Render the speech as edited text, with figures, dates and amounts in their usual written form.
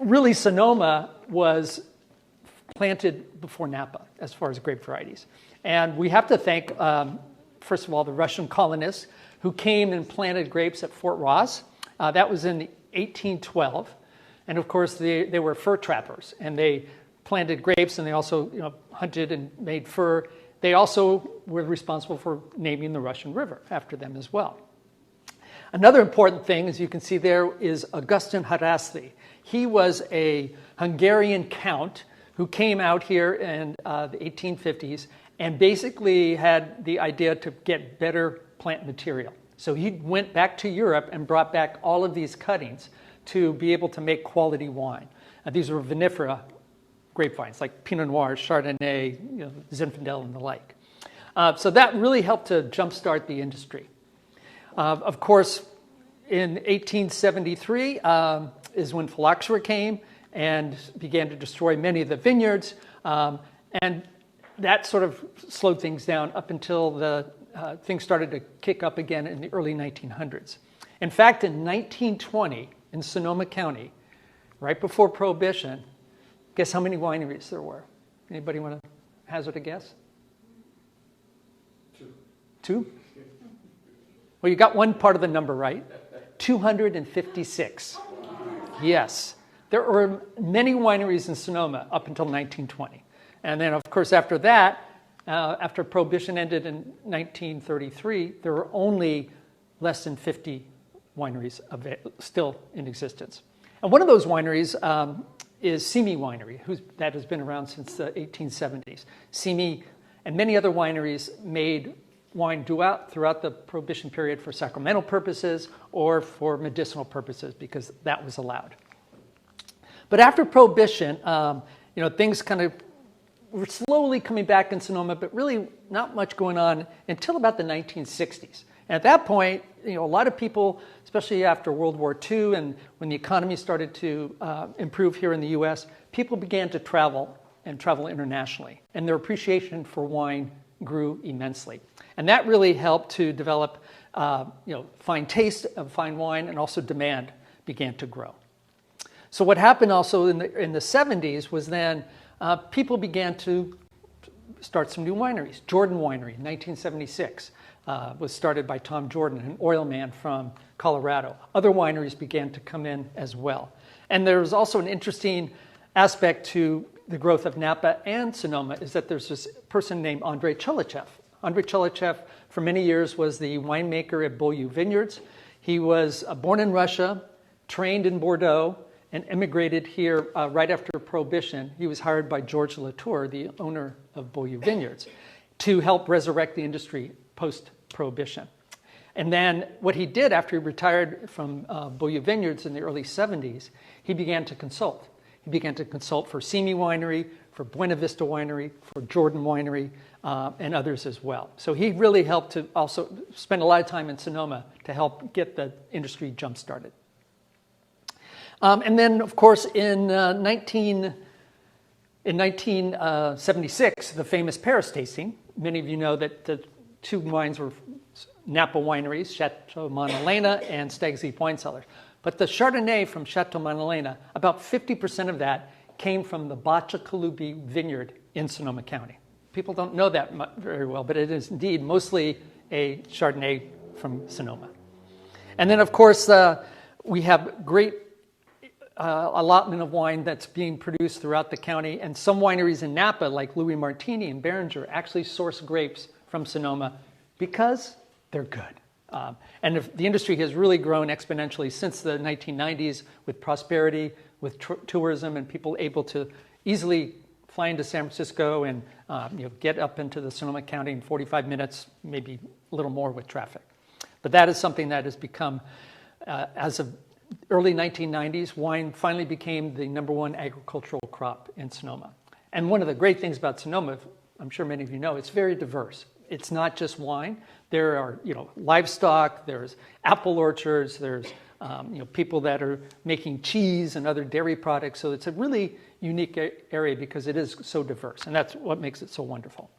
really Sonoma was planted before Napa as far as grape varieties. And we have to thank, first of all, the Russian colonists who came and planted grapes at Fort Ross. That was in 1812. And of course, they were fur trappers, and they planted grapes, and they also hunted and made fur. They also were responsible for naming the Russian River after them as well. Another important thing, as you can see there, is Augustin Haraszthy. He was a Hungarian count who came out here in the 1850s and basically had the idea to get better plant material. So he went back to Europe and brought back all of these cuttings to be able to make quality wine. These were vinifera grapevines, like Pinot Noir, Chardonnay, Zinfandel, and the like. So that really helped to jumpstart the industry. Of course, in 1873 is when phylloxera came and began to destroy many of the vineyards. And that sort of slowed things down up until the things started to kick up again in the early 1900s. In fact, in 1920, in Sonoma County, right before Prohibition, guess how many wineries there were? Anybody want to hazard a guess? Two? Well, you got one part of the number right. 256. Yes. There were many wineries in Sonoma up until 1920. And then, of course, after that, after Prohibition ended in 1933, there were only less than 50 wineries still in existence. And one of those wineries is Simi Winery, that has been around since the 1870s. Simi and many other wineries made wine throughout the Prohibition period for sacramental purposes or for medicinal purposes, because that was allowed. But after Prohibition, things kind of were slowly coming back in Sonoma, but really not much going on until about the 1960s. And at that point, a lot of people, especially after World War II and when the economy started to improve here in the U.S., people began to travel internationally. And their appreciation for wine grew immensely. And that really helped to develop fine taste of fine wine, and also demand began to grow. So what happened also in the 70s was then people began to start some new wineries. Jordan Winery in 1976 was started by Tom Jordan, an oil man from Colorado. Other wineries began to come in as well. And there was also an interesting aspect to the growth of Napa and Sonoma, is that there's this person named Andrei Cholichev. Andrei Cholichev, for many years, was the winemaker at Beaulieu Vineyards. He was born in Russia, trained in Bordeaux, and immigrated here right after Prohibition. He was hired by George Latour, the owner of Beaulieu Vineyards, to help resurrect the industry post-Prohibition. And then what he did after he retired from Beaulieu Vineyards in the early 70s, he began to consult. He began to consult for Simi Winery, for Buena Vista Winery, for Jordan Winery, and others as well. So he really helped to also spend a lot of time in Sonoma to help get the industry jump-started. And then, of course, in 1976, the famous Paris tasting. Many of you know that the two wines were Napa wineries, Chateau Montelena and Stag's Leap Wine Cellars. But the Chardonnay from Chateau Montelena, about 50% of that came from the Bacciacalubi vineyard in Sonoma County. People don't know that very well, but it is indeed mostly a Chardonnay from Sonoma. And then, of course, we have great allotment of wine that's being produced throughout the county, and some wineries in Napa, like Louis Martini and Beringer, actually source grapes from Sonoma because they're good. And the industry has really grown exponentially since the 1990s with prosperity, with tourism, and people able to easily fly into San Francisco and get up into the Sonoma County in 45 minutes, maybe a little more with traffic. But that is something that has become, as of early 1990s, wine finally became the #1 agricultural crop in Sonoma. And one of the great things about Sonoma, I'm sure many of you know, it's very diverse. It's not just wine. There are, livestock. There's apple orchards. There's, people that are making cheese and other dairy products. So it's a really unique area because it is so diverse, and that's what makes it so wonderful.